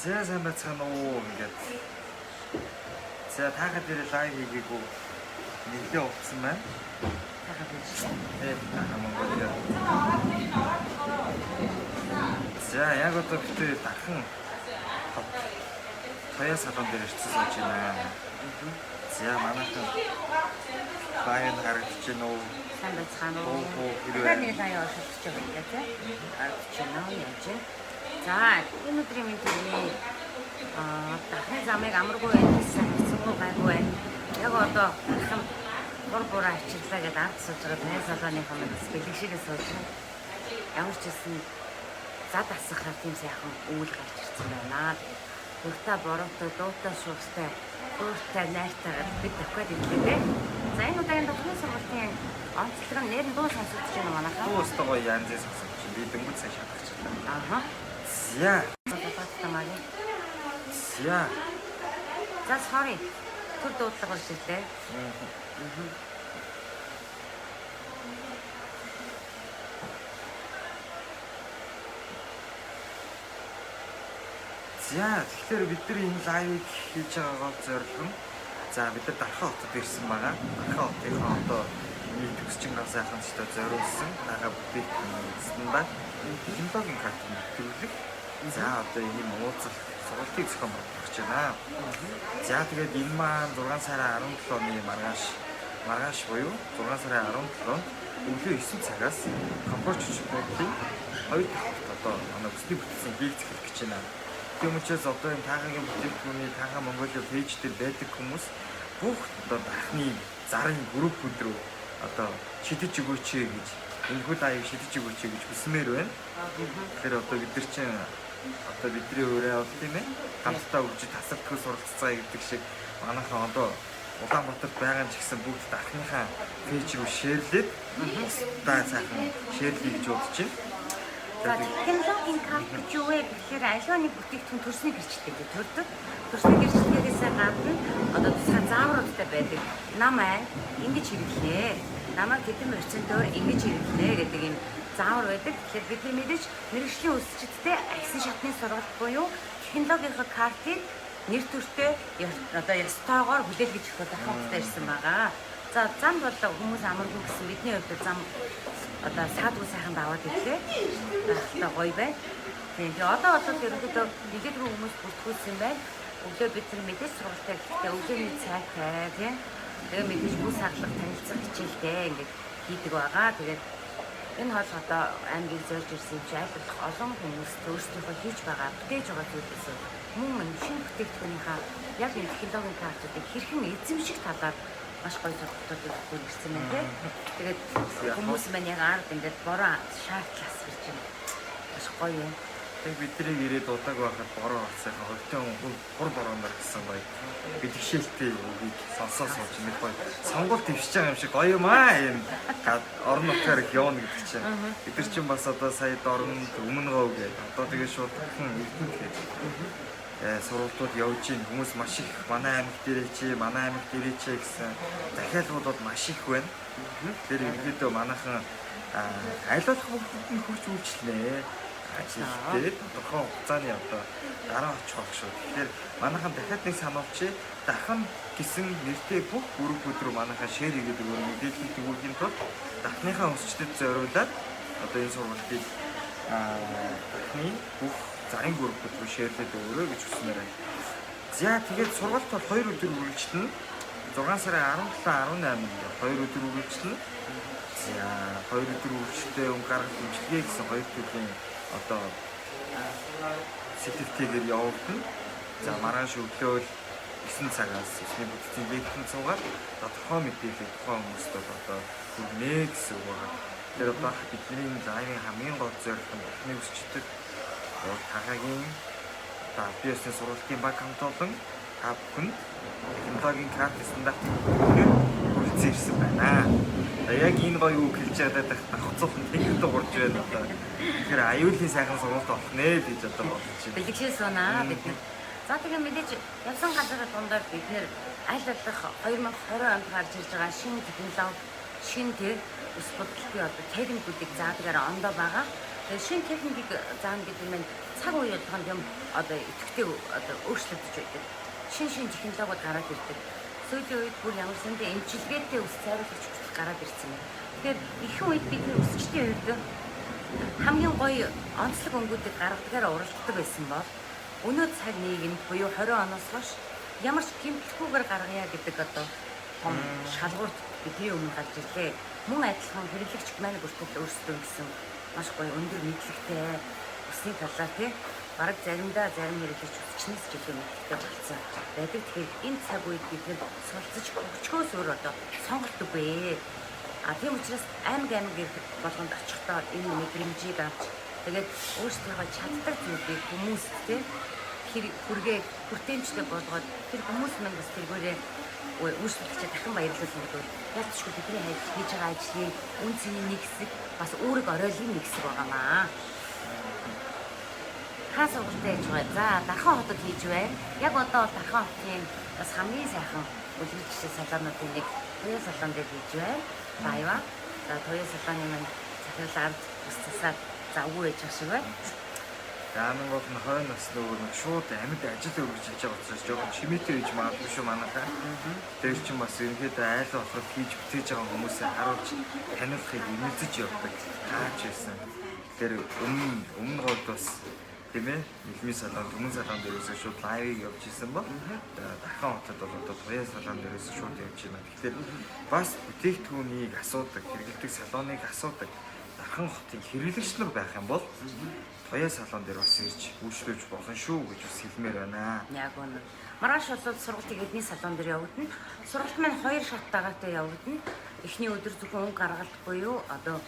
За сайн байцгаана уу ингээд. За таахад дээр лайв хийгээгүй нэлээ утсан байна. Таахад хийж. Таахаа Монголиа. За яг одоо битээ дахин хаяа салон дээр ирсэн сууж байна. За манайхан баян харагдаж байна уу? Сайн байцгаана уу? Тэгэхээр нэг лайв олж байгаа тийм. Харагдаж байна уу яаж? За энэ өдрийн мэдээ дахны замыг амаргүй байсан хэцүү гайгүй байна. Яг одоо дахин буруу ачиглаа гэдээ ард сууж байгаа байна. Салооныхаа мэдээс бэлгшээрээ сууж байна. Ямар ч гэсэн зад асахаар тийм сайхан үйл гарч ирсэн байна. Хүртэ бороотой дуутай шуустай өөртөө найртайгаар бид давхад ирлээ. За энэ удаагийн духны сургалтын онцлог нь нэр нь дуу сонсогдож байна манайхаа. Дуу өстөгөө янзын сонсогдож байна. Би дөнгөж сайн шатгачлаа. Ааха. За. Тамагийн. За. За sorry. Тэр дуудлага болж ирлээ. За тэгэхээр бид нар энэ лайвыг хийж байгаагаар зорилго нь за бид нар Дархан хотод ирсэн байгаа. Дархан хотынхаа одоо нийт төсчин гал сайхан зөв зориулсан байгаа стандарт технологийн карт нэвтрүүлэг. За одоо ийм уулзалт сургалтыг зохион байгуулж байна. За тэгээд энэ маань 6 сарын 17-ны маргааш буюу 6 сарын 17-нд өглөө 9 цагаас Камбоч чуулгын 2 дахь одоо манай бүсний бүтцийн хийх захирах гэж байна. Тийм учраас одоо энэ таагагийн бүтээгдэхүүний Таагаа Монголиа пэйж дээр байдаг хүмүүс бүх одоо дахны зарын группүүд рүү одоо шидэж өгөөч гэж энэ хөл аяг шидэж өгөөч гэж хүсмээр байна. Тэгэхээр одоо бид нар чинь одоо бидний өөрөө бол тийм ээ хамтдаа үржиж тасалдгүй суралццаа гэдэг шиг манайхаа одоо Улаанбаатарт байгаа ч гэсэн бүгд дахныхаа пэйж рүү шеэрлээд та сайхан шеэрлэе гэж бодож байна. За технологийн карт гэж юу вэ гэхээр аливаа нэг бүтээгдэхүүн төрсний гэрчтэй гэж төрдөг. Төрсний гэрчлэлээс гадна одоо тусгай заавруудтай байдаг. Намаа ингэж хэрэглээ. Намаа хэдэн процентоор ингэж хэрэглээ гэдэг юм заавар байдаг. Тэгэхээр бид нар мэдээж мэргэжлийн үсчидтэй агсын шатны сургалт буюу технологийн картыг нэр төртөө одоо ёстойгоор хүлээлгэж өгөх дахиадтай ирсэн байгаа. За замд бол хүмүүс амаргүй гэсэн бидний хувьд зам одоо саадгүй сайхан даваад ирлээ. Ахалтай гоё бай. Тэгээ одоо ерөнхийдөө нэгэд рүү хүмүүс бүртгүүлсэн байна. Өглөө бид нар мэдээж сургалтаа гэхдээ өглөөний цайтай тийм. Тэгээ мэдээж бүс хаглах танилцах хичээлтэй ингээд хийдэг байгаа. Тэгээд энэ хол одоо аймгийг зорж ирсэн чи айлтгах олон хүмүүс өөрсдийнхөө хийж байгаа бүтээж байгаа зүйлээс мөн шинэ бүтээгдэхүүнийхаа яг энэ технологийн картуудыг хэрхэн эзэмших талаар маш гоё сургалтуудыг өгсөн байна тийм. Тэгээд хүмүүс маань яг ард ингээд бороо шаардлаас ирж байна. Маш гоё юм. Тэг бидний ирээд удааг байхад бороо сайхан хөлтөн хур бороондор гэсэн гоё бэлгшээлтэй үгийг сонсоо сууж нэг гоё сонгуульт ившиж байгаа юм шиг гоё юм аа юм орон нутгаар их явна гэдэг чинь бид нар чинь бас одоо сая дорнд өмнө гов гэдэг одоо тэгээ шууд эрдэнэ гэдэг сургалтууд явж ийн хүмүүс маш их манай аймаг дээрээ чи гэсэн захиалгууд маш их байна. Тэр ерөөдөө манайхан айлуулах бүгд нь хурц үйлчлэнэ. Ажилтнууд тодорхой хугацааны одоо дараа очих байх шүү. Тэгэхээр манайхан дахиад нэг сануулчих дахин гэсэн нэртэй бүх группүүд рүү манайхан шеэр хийгээд өгөх мэдээлэл төгөөхийн тулд дахныхаа өсчдөд зориулаад одоо энэ сургалтыг дахны бүх зарын группүүд рүү шеэрлээд өгөрөө гэж хүснээр байна. За тэгээд сургалт бол 2 өдөр үргэлжлэнэ. 6 сарын 17-18-нд 2 өдөр үргэлжлэнэ. За 2 өдөр үргэлжлэлтэй өнгө гаргах хэмжлэгээ гэсэн 2 төрлийн одоо сэтгүүлтэйгээр явагдана. За маргааш өглөө 9 цагаас өсний бүтцийн лекцэн цугаар тодорхой мэдээлэл тухайн хүмүүст одоо хүрнэ гэсэн үг байна. Тэр одоо бидний лайвын хамгийн гол зорилго нь бүхний өсчдөг Таагагийн биосны сургалтын баг хамтолон та бүхэн технологийн карт стандартын хүрэлцэн ирсэн байна. Яг энэ гоё үг хэлж байгаа давхцуулсан техникт урж байна одоо. Тэгэхээр аюулын сайхан сургалт болох нэ гэж одоо бодож байна. Бэлгшээ сунаа бид нар. За тэгээ мэдээж явсан газар дундаар бид нэр аль болох 2020 онд гарч ирж байгаа шинэ технологи, шинэ тэр өс бодлогын одоо техникүүдийг заадагаар ондоо байгаа. Тэгээ шинэ техникийг заана гэдэг нь цаг үеийн юм одоо идэвхтэй одоо өөрчлөгдөж байдаг. Шин технологиуд гараад ирдэг. Сүүлийн үед бүр ямар сандаа эмчилгээтэй ус цайруулагч хүртэл гараад ирсэн юм. Тэгэхээр ихэнх үед бидний өсчтийн үед хамгийн гоё онцлог өнгүүдийг гаргадагаар уралддаг байсан бол өнөө цаг нийгэмд буюу 20 оноос хойш ямар ч гэмтэлгүйгээр гаргая гэдэг одоо том шалгуурт бидний өмнө гарч ирлээ. Мөн адилхан хэрэглэгч маань бүртэл өөрсдөө гэсэн маш гоё өндөр мэдлэгтэй усны талаар тийм бараг зарим хэрэглэгч үсчнээс ч илүү мэдлэгтэй болсон байдаг. Тэгэхээр энэ цаг үед бид нэр суралцж өчгөөс өөр одоо сонголт үгүй. Тийм учраас аймаг болгонд очихдоо энэ мэдрэмжийг авч тэгээд өөрсдийнхөө чаддаг зүйлийг хүмүүсттэй хүртээмжтэй болгоод тэр хүмүүс маань бас тэргээрээ өөрсдөлтөд дахин баярлуулсан гэдэг ялцчгүй бидний хийж байгаа ажлын үн цэний нэг хэсэг бас үүрэг оройлын нэг хэсэг байгаамаа. Хаа сургалтад хийж байгаа. За Дархан хотод хийж байна. Яг одоо Дархан хотын бас хамгийн сайхан үлгэрч салаануудын нэг Туяа салаан дээр хийж байна. Баяа. За Туяа салааны маань захирлаар ус засаад завгүй байж шиг байна. Даамын бол хойно бас нөгөө шууд амьд ажил өргөж хийж байгаа учраас жоохон чимээтэй хийж магадгүй шүү манайхаа. Тэр чинь бас ерөнхийдөө айл болохоор хийж бүтээж байгаа хүмүүсээ харуулж таниулахыг эмэлзэж явдаг. Хаач байсан. Тэр өмнө гол бас тийм ээ нийгмийн салон, түмэн салон дээрээс шууд лайвыг явуулж исэн ба. Дархан хотод бол одоо Туяа салон дээрээс шууд явж байна. Тэгэхээр бас бүтээгдэхүүнийг асуудаг, хэрэглэдэг салоныг асуудаг. Дархан хотын хэрэглэгч нар байх юм бол Туяа салон дээр бас ирж үйлчлүүлж болно шүү гэж бас хэлмээр байна. Яг үнэ. Маргааш бол сургалтын эдний салон дээр явагдана. Сургалт маань 2 шаттайгаатай явагдана. Эхний өдөр зөвхөн өнгө гаргалт буюу одоо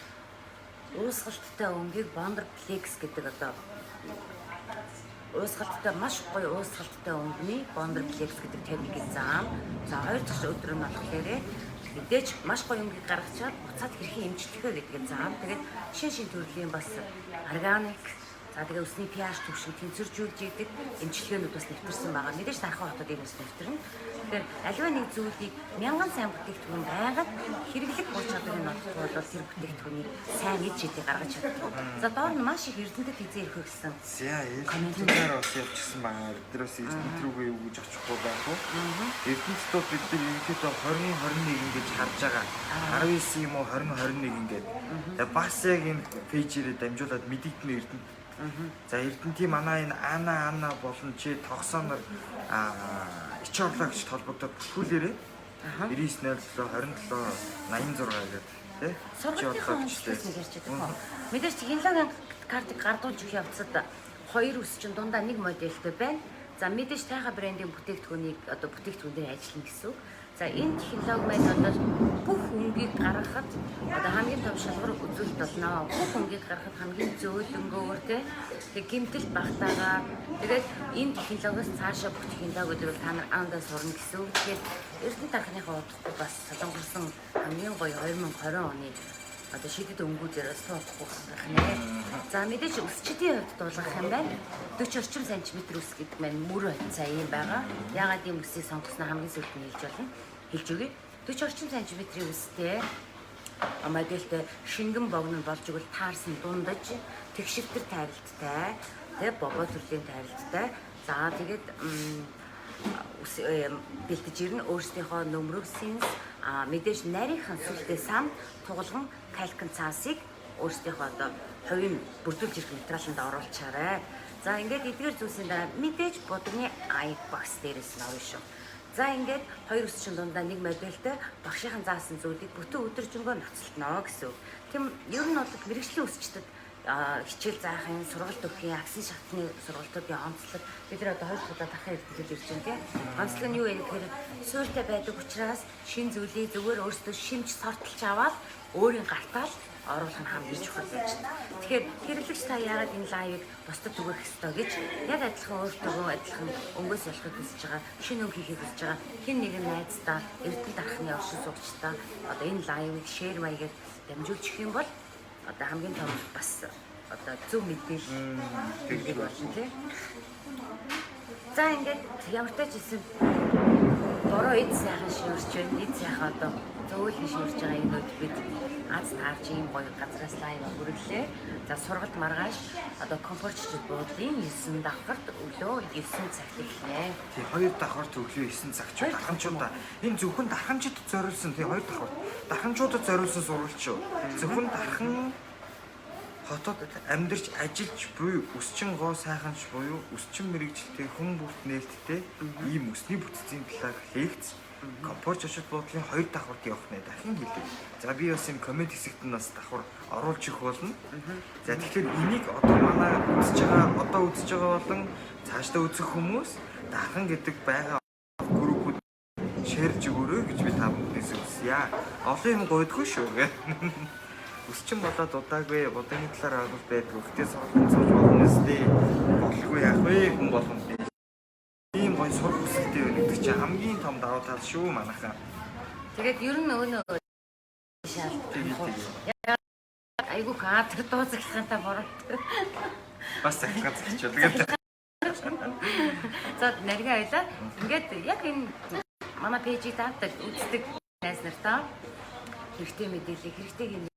уусгалттай өнгийг Bonder Plex гэдэг одоо уусгалттай маш гоё уусгалттай өнгөний Bonder Plex гэдэг техникийг заам. За 2 дахь өдөр нь болохоор мэдээж маш гоё өнгөийг гаргачаад буцаад хэрхэн эмчлэхээ гэдгийг заам. Тэгээд шин төрлийн бас органик за тэгээ усны pH түвшинг тэнцвэржүүлж идэг эмчилгээнүүд бас нэвтэрсэн байгаа. Мэдээж Дархан хотод энэ бас нэвтэрнэ. Тэгэхээр аливаа нэг зүйлийг мянган сайн бүтээгдэхүүн байгаад хэрэглэх ур чадварын ноттой бол тэр бүтээгдэхүүнийг сайн ид шийдээ гаргаж чаддаг. За доор нь маш их эрдэнэтэд хизээ ирэх гэсэн. За комментээр бас явчихсан байгаа. Эдгээрээс эрдэнэт рүүгээ юу гэж очихгүй байх уу? Эрдэнэтүүд бид нар ерөнхийдөө 2021 гэж харж байгаа. 19 юм уу 2021 ингээд. Тэгээ бас яг энэ пэйжээрээ дамжуулаад мэдэгдэн эрдэнэт. За эрдэнтийн манай энэ Ана болон чи тогсоонор ич орлогч толбогдоод бүрхүүлээрээ 9907 27 86 гэдэг тий сургалтынхаа онцлогыг ярьж байгаа. Мэдээж технологийн картыг гардуулж их явцад 2 ус чинь дундаа нэг модельтэй байна. За мэдээж тайха брендийн бүтээгдэхүүнийг одоо бүтээгдэхүүн дээр ажиллана гэсэн үг. За энэ технологи маань одоо бүх өнгийг гаргахад одоо хамгийн том шалгуур үзүүлэлт болно. Бүх өнгийг гаргахад хамгийн зөөлөнгөөр тэг гэмтэл багтаагаар тэгээд энэ технологиос цаашаа бүх технологиуд бол та нар андаа сурна гэсэн үг. Тэгэхээр Эрдэнэт анхныхаа удахгүй бас солонгосон хамгийн гоё 2020 оны одоо шидэд өнгүүдээр бас тоохгүй байх нэ. За мэдээж өсчдийн хувьд дуулгах юм байна. 40 орчим сантиметр ус гэдэг маань мөр цаа юм байгаа. Ягаад ийм үсийг сонгосноо хамгийн сүүлд нь хэлж болно. Хэлж өгье. 40 орчим сантиметрийн үстэй модельтэй шингэн богино болж игэл таарсан дундаж тэгшивтэр тайралттай, тэгээ бобо төрлийн тайралттай. За тэгээд бэлдэж ирнэ өөрсдийнхөө нөмрөг синс мэдээж нарийнхан сүлтэй сан тугалган калкин цаасыг өөрсдийнхөө одоо хувийн бүрдүүлж ирэх материаланд оруулчаарай. За ингээд эдгээр зүйлсийн дараа мэдээж будны ай бокс дээрээс нь авна шүү. За ингээд 2 ус чин дундаа нэг модельтэй багшийн заасан зүйлийг бүтэн өдөржингөө ноцтолно гэсэн үг. Тийм ер нь бол мэрэгжлийн үсчдэд хичээл заахын сургалт өгөхийн аксын шатны сургалтуудын онцлог бид нар одоо 2 удаа дахин эрдэнэтэд ирж байна тийм. Онцлог нь юу вэ гэхээр суурьтай байдаг учраас шин зүйлийг зүгээр өөрсдөө шимж сортолж аваад өөрийн гартаал оруулах нь хамгийн чухал байж байна. Тэгэхээр хэрэглэгч та яагаад энэ лайвыг бусдад түгэх ёстой гэж яг адилхан өөртөө адилхан өнгөөс ялахыг хүсэж байгаа, шинэ өнгө хийхийг хүсэж байгаа хэн нэгэн найздаа Эрдэнэт анхны оршин суугчдаа одоо энэ лайвыг шеэр маягаар дамжуулж өгөх юм бол одоо хамгийн том бас одоо зөв мэдээлэл гэдэг болно тийм. За ингээд ямар ч байсан бороо эд сайхан шуурч байна. Эд сайхан одоо зөөлөн шуурч байгаа энэ үед бид аз таарч ийм гоё газраас лайв хүргэлээ. За сургалт маргааш одоо комфортчд буудлын 9 давхарт өглөө 9 цагт эхлэнэ. Тий 2 давхарт өглөө 9 цагт дархамчуудаа энэ зөвхөн дархамчуудад зориулсан тий 2 давхарт дархамчуудад зориулсан сургалт шүү. Зөвхөн дархан хотод амьдарч ажиллаж буй өсчин гоо сайханч буюу өсчин мэрэгчлээ хүн бүрт нээлттэй ийм өсний бүтцийн талаар лекц комфорт очид буудлын 2 давхарт явах нэ дахин хэлээ. За би бас энэ коммент хэсэгт нь бас давхар оруулж өгөх болно. За тэгэхээр энийг одоо манай үзэж байгаа болон цаашдаа үзэх хүмүүс дархан гэдэг байгаа группүүд шеэрж өгөөрэй гэж би та бүхнээс хүсье. Олон юм гойдгүй шүү гэх. Өсчин болоод удаагүй будын талаар агуулт байдаг. Өгтөө сургалтын сууж болно өстэй. Болохгүй яах вэ хүн болгонд. Ийм гоё сурах хүсэлтэй байдаг гэдэг чинь хамгийн том давуу тал шүү манайхаа. Тэгээд ер нь өнөө шал. Айгу хаад дууцахлахантай бороо. Бас захиалгаж хэлчихв. Тэгээд за нарийн ойлаа. Ингээд яг энэ манай пэйжийг даатдаг үздэг найз нартаа хэрэгтэй мэдээлэл хэрэгтэй